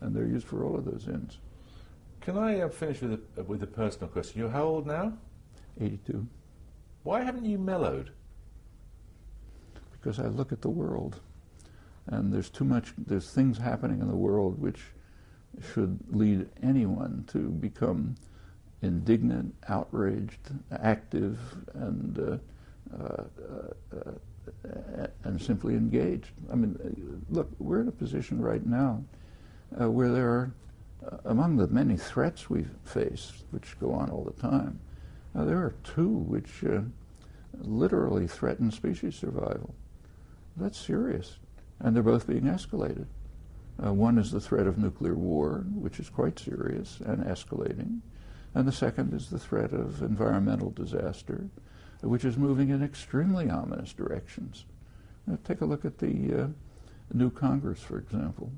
and they're used for all of those ends. Can I finish with a personal question? You're how old now? 82. Why haven't you mellowed? Because I look at the world, and there's things happening in the world which should lead anyone to become indignant, outraged, active, and simply engaged. I mean, look, we're in a position right now where there are, among the many threats we face, which go on all the time, there are two which literally threaten species survival. That's serious, and they're both being escalated. One is the threat of nuclear war, which is quite serious and escalating, and the second is the threat of environmental disaster, which is moving in extremely ominous directions. Take a look at the new Congress, for example.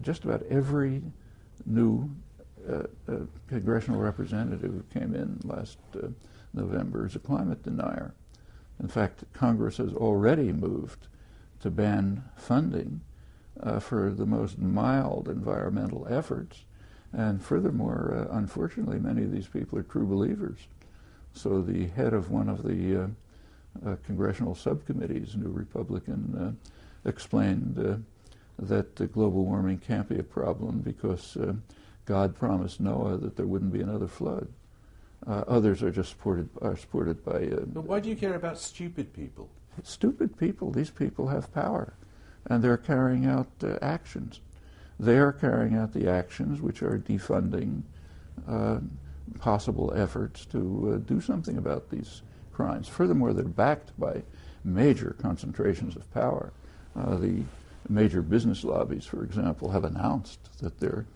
Just about every new congressional representative who came in last November is a climate denier. In fact, Congress has already moved to ban funding for the most mild environmental efforts. And furthermore, unfortunately, many of these people are true believers. So the head of one of the congressional subcommittees, new Republican, explained that global warming can't be a problem because God promised Noah that there wouldn't be another flood. Others are just supported by... But why do you care about stupid people? Stupid people. These people have power, and they're carrying out actions. They are carrying out the actions which are defunding possible efforts to do something about these crimes. Furthermore, they're backed by major concentrations of power. The major business lobbies, for example, have announced that they're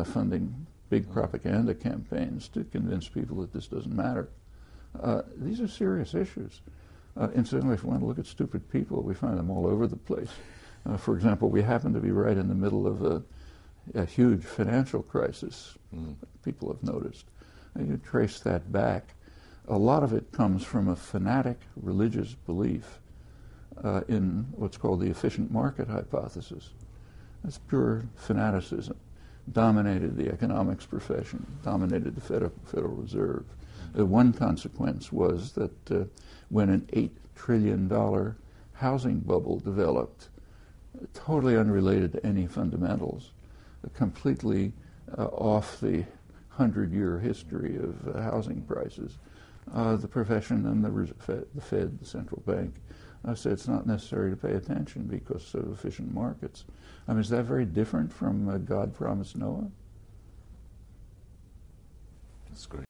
funding big propaganda campaigns to convince people that this doesn't matter. These are serious issues. Incidentally, if we want to look at stupid people, we find them all over the place. For example, we happen to be right in the middle of a huge financial crisis. People have noticed. And you trace that back. A lot of it comes from a fanatic religious belief in what's called the efficient market hypothesis. That's pure fanaticism. Dominated the economics profession, dominated the Federal Reserve. One consequence was that when an $8 trillion housing bubble developed, totally unrelated to any fundamentals, completely off the 100-year history of housing prices, the profession and the Fed, the central bank, said it's not necessary to pay attention because of efficient markets. I mean, is that very different from God promised Noah? That's great.